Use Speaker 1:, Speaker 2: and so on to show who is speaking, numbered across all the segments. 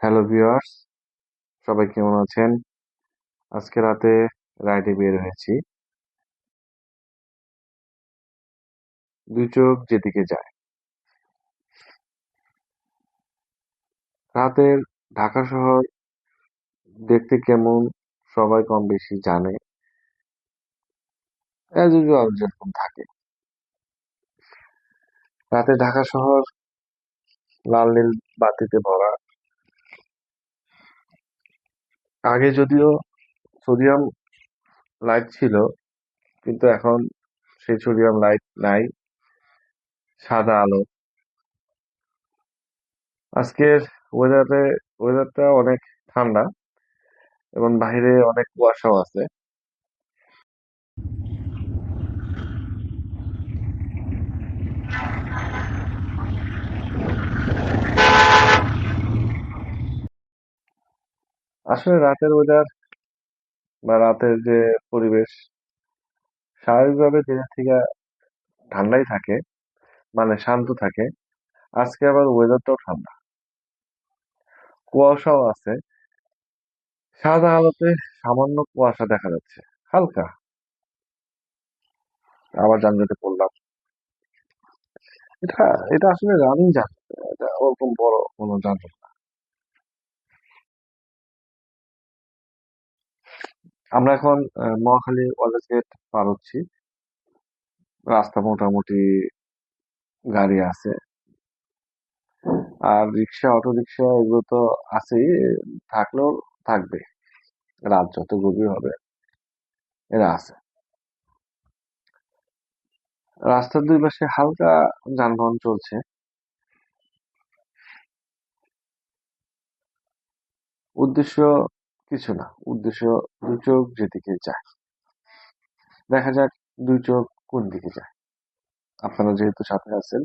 Speaker 1: Hello viewers, সবাই কেমন আছেন? আজকে রাতে রাইডে বের হয়েছি। দুই চোখ যেদিকে যায়। রাতের ঢাকা শহর দেখতে কেমন সবাই কম বেশি জানে। অ্যাজ ইউজুয়াল যেরকম থাকে। রাতে ঢাকা শহর লাল নীল বাতিতে ভরা। আগে যদিও সোডিয়াম লাইট ছিল, কিন্তু এখন সেই সোডিয়াম লাইট নাই, সাদা আলো। আজকের ওয়েদারটা অনেক ঠান্ডা এবং বাইরে অনেক কুয়াশাও আছে। আসলে রাতের ওয়েদার বা রাতের যে পরিবেশ স্বাভাবিকভাবে দিনের থেকে ঠান্ডাই থাকে, মানে শান্ত থাকে। আজকে আবার ওয়েদারটাও ঠান্ডা, কুয়াশাও আছে। সাদা আলোতে সামান্য কুয়াশা দেখা যাচ্ছে, হালকা। আবার যানজটে পড়লাম। এটা এটা আসলে রানিং যানজট, এটা ওরকম বড় কোনো যানজট না। আমরা এখন মহাখালী কলেজ গেট পার হচ্ছি। রাস্তা মোটামুটি গাড়ি আছে, আর রিক্সা অটো রিক্সা এগুলো তো আছেই, থাকলেও থাকবে। রাত যত গভীর হবে এরা আছে। রাস্তার দুই পাশে হালকা যানবাহন চলছে। উদ্দেশ্য কিছু না, উদ্দেশ্য দুই চোখ যেদিকে যায়। দেখা যাক দুই চোখ কোন দিকে যায়। আপনারা যেহেতু সাথে আছেন,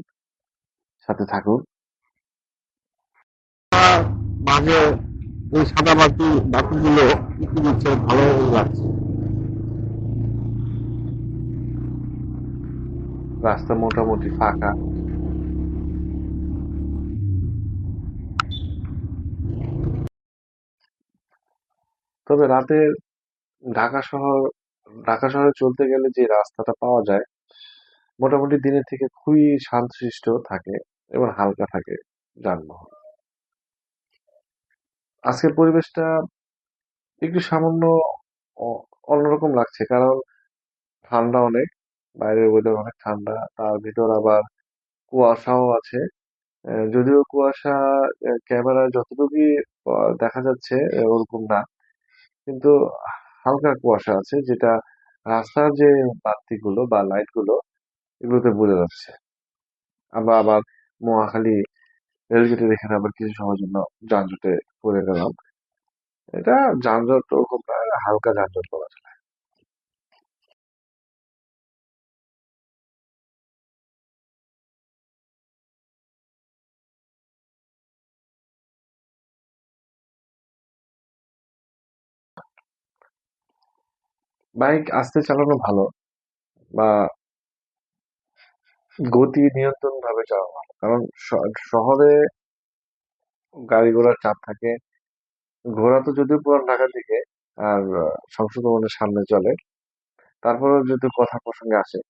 Speaker 1: সাথে থাকুন। মাঝে এই সাদা বাতিগুলো কি দিচ্ছে, ভালো লাগছে। রাস্তা মোটামুটি ফাঁকা। তবে রাতে ঢাকা শহর ঢাকা শহরে চলতে গেলে যে রাস্তাটা পাওয়া যায়, মোটামুটি দিনের থেকে খুবই শান্তশিষ্ট থাকে এবং হালকা থাকে যানবাহন। আজকের পরিবেশটা একটু সামান্য অন্যরকম লাগছে, কারণ ঠান্ডা অনেক। বাইরের ওয়েদার অনেক ঠান্ডা, তার ভিতর আবার কুয়াশাও আছে। যদিও কুয়াশা ক্যামেরায় যতটুকুই দেখা যাচ্ছে ওরকম না, কিন্তু হালকা কুয়াশা আছে, যেটা রাস্তার যে বাতিগুলো বা লাইট গুলো এগুলোতে বোঝা যাচ্ছে। আমরা আবার মহাখালী রেলগেটের এখানে আবার কিছু সময়ের জন্য যানজটে পড়ে গেলাম। এটা যানজট ওরকম না, হালকা যানজট বলা যায়। বাইক আস্তে চালানো ভালো, বা গতি নিয়ন্ত্রণ ভাবে চালানো ভালো, কারণ শহরে গাড়ি ঘোড়ার চাপ থাকে। ঘোড়া তো যদিও পুরান ঢাকার দিকে আর সংসদ ভবনের সামনে চলে, তারপরেও যদি কথা প্রসঙ্গে আসে,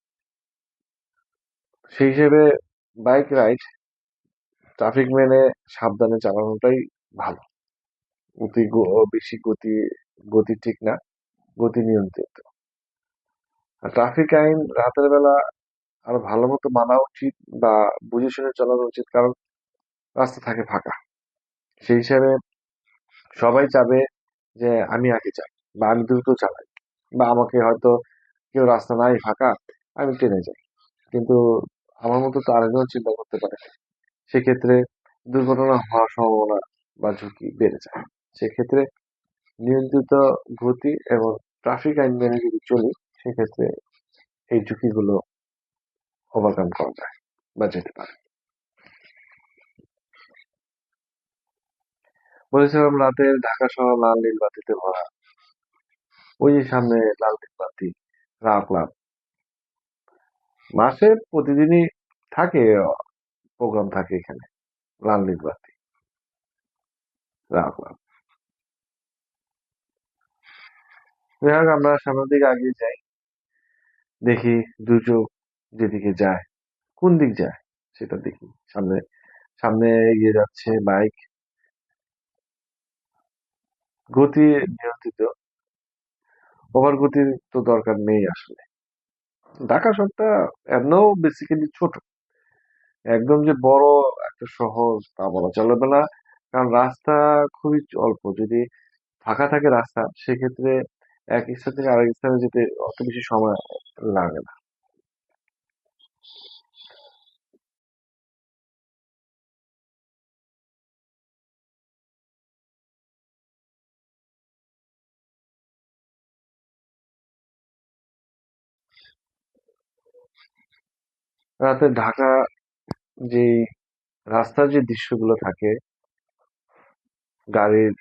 Speaker 1: সেই হিসেবে বাইক রাইড ট্রাফিক মেনে সাবধানে চালানোটাই ভালো। বেশি গতি ঠিক না, গতি নিয়ন্ত্রিত। আর ট্রাফিক আইন রাতের বেলা আরো ভালো মতো মানা উচিত, বা বুঝে শুনে চালানো উচিত, কারণ রাস্তা থাকে ফাঁকা। সেই হিসাবে সবাই চাবে যে আমি আগে যাই, বা আমি দ্রুত চালাই, বা আমাকে হয়তো কেউ রাস্তা নাই ফাঁকা, আমি ট্রেনে যাই। কিন্তু আমার মতো তো আরেকজন চিন্তা করতে পারে, সেক্ষেত্রে দুর্ঘটনা হওয়ার সম্ভাবনা বা ঝুঁকি বেড়ে যায়। সেক্ষেত্রে নিয়ন্ত্রিত গতি এবং ট্রাফিক আইন মেনে যদি চলি, সেক্ষেত্রে এই ঝুঁকিগুলো ওভারকাম করা যায় বা যেতে পারে। বলেছিলাম রাতের ঢাকা শহর লাল নীল বাতিতে ভরা। ওই যে সামনে লাল নীল বাতি রাখলাম। মাসে প্রতিদিনই থাকে, প্রোগ্রাম থাকে এখানে লাল নীল বাতি। রাখলাম। যাই হোক, আমরা সামনের দিকে এগিয়ে যাই, দেখি দুচোখ যেদিকে যায়, কোন দিক যায় সেটা দেখি। সামনে সামনে এগিয়ে যাচ্ছে বাইক, গতি নিয়ন্ত্রিত, ওভার গতির তো দরকার নেই আসলে। ঢাকা শহরটা এমনও বেসিক্যালি ছোট, একদম যে বড় একটা শহর তা বলা চলবে না, কারণ রাস্তা খুবই অল্প। যদি ফাঁকা থাকে রাস্তা, সেক্ষেত্রে এক স্থান থেকে আরেক স্থানে যেতে অত বেশি সময় লাগে না। রাতে ঢাকা যে রাস্তার যে দৃশ্যগুলো থাকে, গাড়ির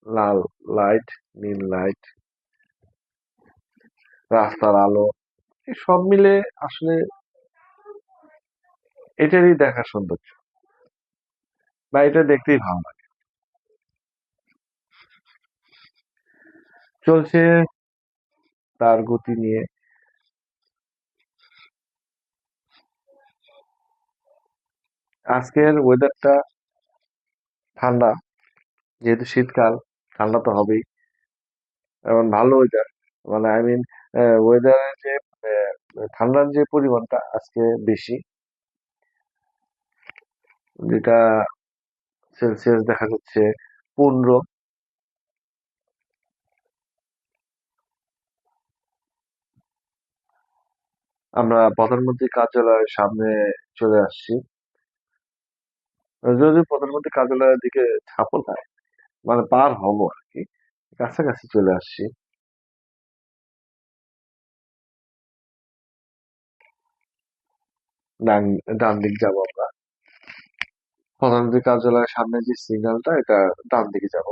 Speaker 1: লাল লাইট, নীল লাইট, রাস্তার আলো, এই সব মিলে আসলে এটারই দেখার সৌন্দর্য, বা এটা দেখতেই ভালো লাগে। চলছে তার গতি নিয়ে। আজকের ওয়েদারটা ঠান্ডা, যেহেতু শীতকাল, ঠান্ডা তো হবেই। এবং ভালো ওয়েদার, মানে আই মিন ওয়েদারের যে ঠান্ডার যে পরিমাণটা আজকে বেশি, যেটা সেলসিয়াস দেখা যাচ্ছে 15। আমরা প্রধানমন্ত্রী কার্যালয়ের সামনে চলে আসছি। যদি প্রধানমন্ত্রী কার্যালয়ের দিকে যাবো না, মানে পার হবো আর কি, কাছাকাছি চলে আসছি। ডান ডান দিক যাবো আমরা। প্রধানমন্ত্রী কার্যালয়ের সামনে যে সিগন্যালটা, এটা ডান দিকে যাব।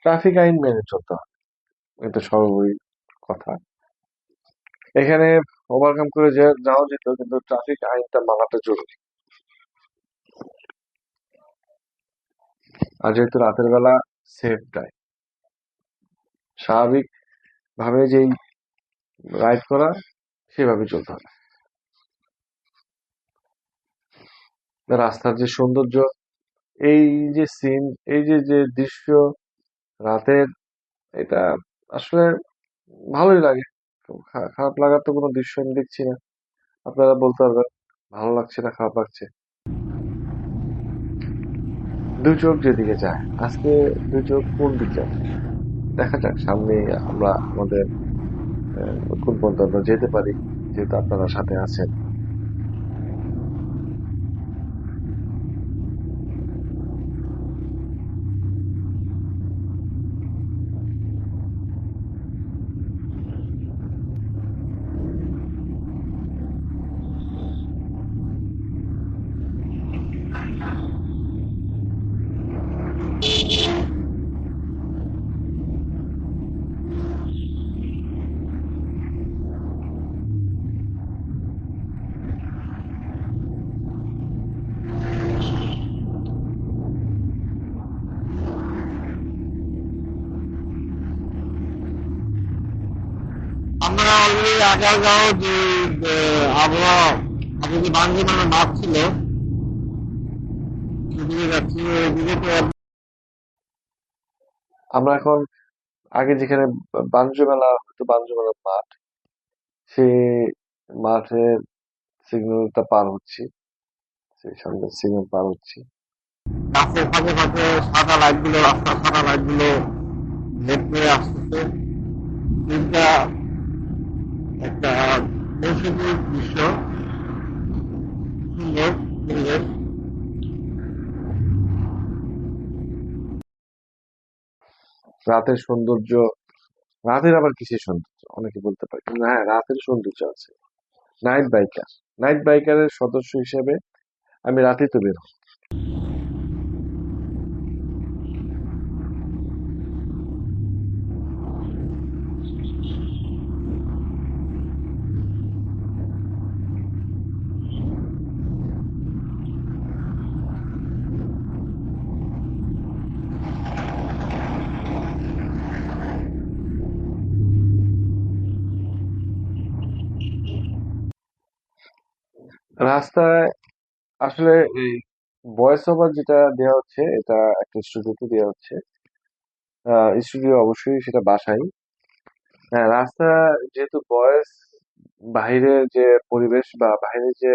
Speaker 1: ট্রাফিক আইন মেনে চলতে হবে, এটা সর্বোপরি কথা। এখানে ওভারকাম করে যাওয়া যেত, কিন্তু ট্রাফিক আইনটা মানাটা জরুরি। আর যেহেতু রাতের বেলা সেফ টাইম, স্বাভাবিক ভাবে যেই রাইড করা, সেভাবে চলতে হবে। রাস্তার যে সৌন্দর্য, এই যে সিন, এই যে যে দৃশ্য রাতের, এটা আসলে ভালোই লাগে। খারাপ লাগার তো কোনো দৃশ্য আমি দেখছি না। আপনারা বলতে পারবেন ভালো লাগছে না খারাপ লাগছে। দুই চোখ যেদিকে যায় আজকে, দুই চোখ কোন দিক যাবে দেখা যাক। সামনে আমরা আমাদের কোন পর্যন্ত আমরা যেতে পারি, যেহেতু আপনারা সাথে আছেন।
Speaker 2: আমরা অলরেডি আগারগাঁও যে আবহাওয়া আগে যে বান্দরবানের মাঠ ছিল সেদিকে যাচ্ছি, ওইদিকে তো
Speaker 1: আমরা এখন আগে যেখানে বাণিজ্য মেলা হতো, বাণিজ্য মেলার মাঠ, সেই মাঠের সিগন্যালটা পার হচ্ছি, সেই সামনে সিগন্যাল পার হচ্ছি।
Speaker 2: গাছের ফাঁকে ফাঁকে সাদা লাইট গুলো, রাস্তার সাদা লাইট গুলো লেট হয়ে আসতেছে। দিনটা একটা নৈসর্গিক দৃশ্য, সুন্দর পরিবেশ।
Speaker 1: রাতের সৌন্দর্য, রাতের আবার কিসের সৌন্দর্য অনেকে বলতে পারে, কিন্তু হ্যাঁ, রাতের সৌন্দর্য আছে। নাইট বাইকার, নাইট বাইকারের সদস্য হিসেবে আমি রাতে তো বের হই। রাস্তায় আসলে এই ভয়েস ওভার যেটা দেওয়া হচ্ছে এটা একটা স্টুডিওতে দেওয়া হচ্ছে। স্টুডিও অবশ্যই সেটা বাসায়। হ্যাঁ, রাস্তা যেহেতু ভয়েস বাহিরের যে পরিবেশ বা বাহিরের যে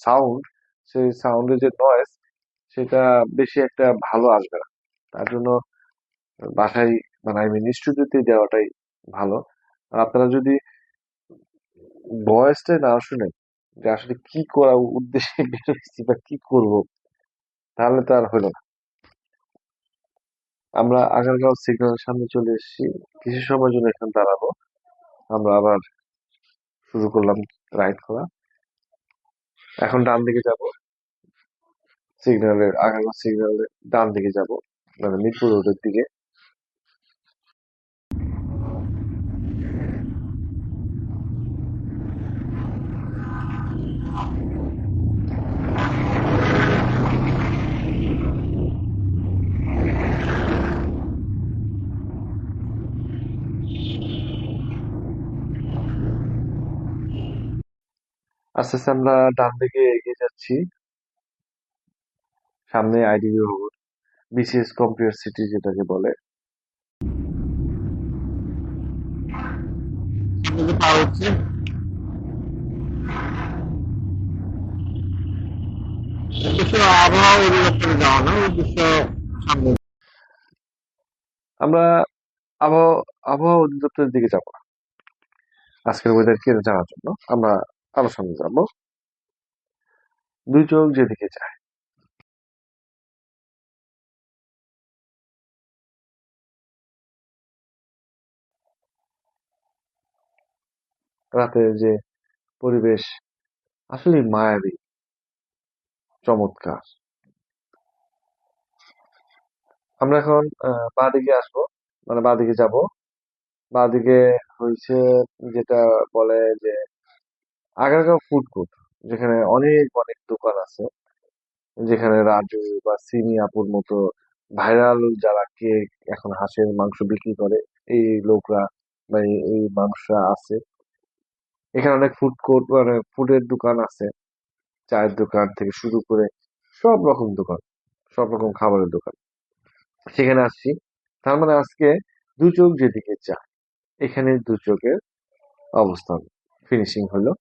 Speaker 1: সাউন্ড, সেই সাউন্ডের যে নয়েজ সেটা বেশি একটা ভালো আসবে না। তার জন্য বাসায় মানে আই মিন স্টুডিওতে দেওয়াটাই ভালো। আর আপনারা যদি ভয়েসটা না শুনেন যে আসলে কি করা উদ্দেশ্যে বের হয়েছি বা কি করব, তাহলে তো আর হলো না। আমরা আগারগাঁও সিগন্যালের সামনে চলে এসেছি, কিছু সময়ের জন্য এখানে দাঁড়াবো। আমরা আবার শুরু করলাম রাইড করা। এখন ডান দিকে যাব, সিগন্যালের আগারগাঁও সিগন্যালের ডান দিকে যাব, মানে মিরপুর রোডের দিকে। আস্তে আস্তে আমরা ডান দিকে এগিয়ে যাচ্ছি। সামনে আইডিবি ভবন, বিসিএস কম্পিউটার সিটি যেটাকে বলে।
Speaker 2: সামনে যে পাওয়া হচ্ছে উদ্দেশ্য আবহাওয়া অধিদপ্তরে যাওয়া না, উদ্দেশ্য সামনে।
Speaker 1: আমরা আবহাওয়া আবহাওয়া অধিদপ্তরের দিকে যাব না, আজকের ওয়েদার কি এটা জানার জন্য আমরা আরো সামনে যাব। দুই চোখ যেদিকে যায়, রাতের যে পরিবেশ আসলে মায়াবী, চমৎকার। আমরা এখন বাঁ দিকে আসবো, মানে বাঁ দিকে যাব। বাঁ দিকে হয়েছে যেটা বলে যে আগারগাঁও ফুড কোর্ট, যেখানে অনেক অনেক দোকান আছে, যেখানে রাজু বা সিমি আপুর মতো ভাইরাল যারা কেক, এখন হাঁসের মাংস বিক্রি করে, এই লোকরা বা এই মানুষরা আছে। এখানে অনেক ফুড কোর্ট মানে ফুডের দোকান আছে, চায়ের দোকান থেকে শুরু করে সব রকম দোকান, সব রকম খাবারের দোকান। সেখানে আসছি। তার মানে আজকে দু চোখ যেদিকে যায়, এখানে দু চোখের অবস্থান ফিনিশিং হলো।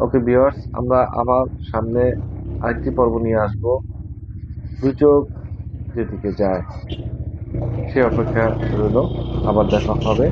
Speaker 1: ওকে ভিউয়ার্স, আমরা আবার সামনে আরেকটি পর্ব নিয়ে আসবো। দু চোখ যেদিকে যায় সে অপেক্ষা রইল। আবার দেখা হবে।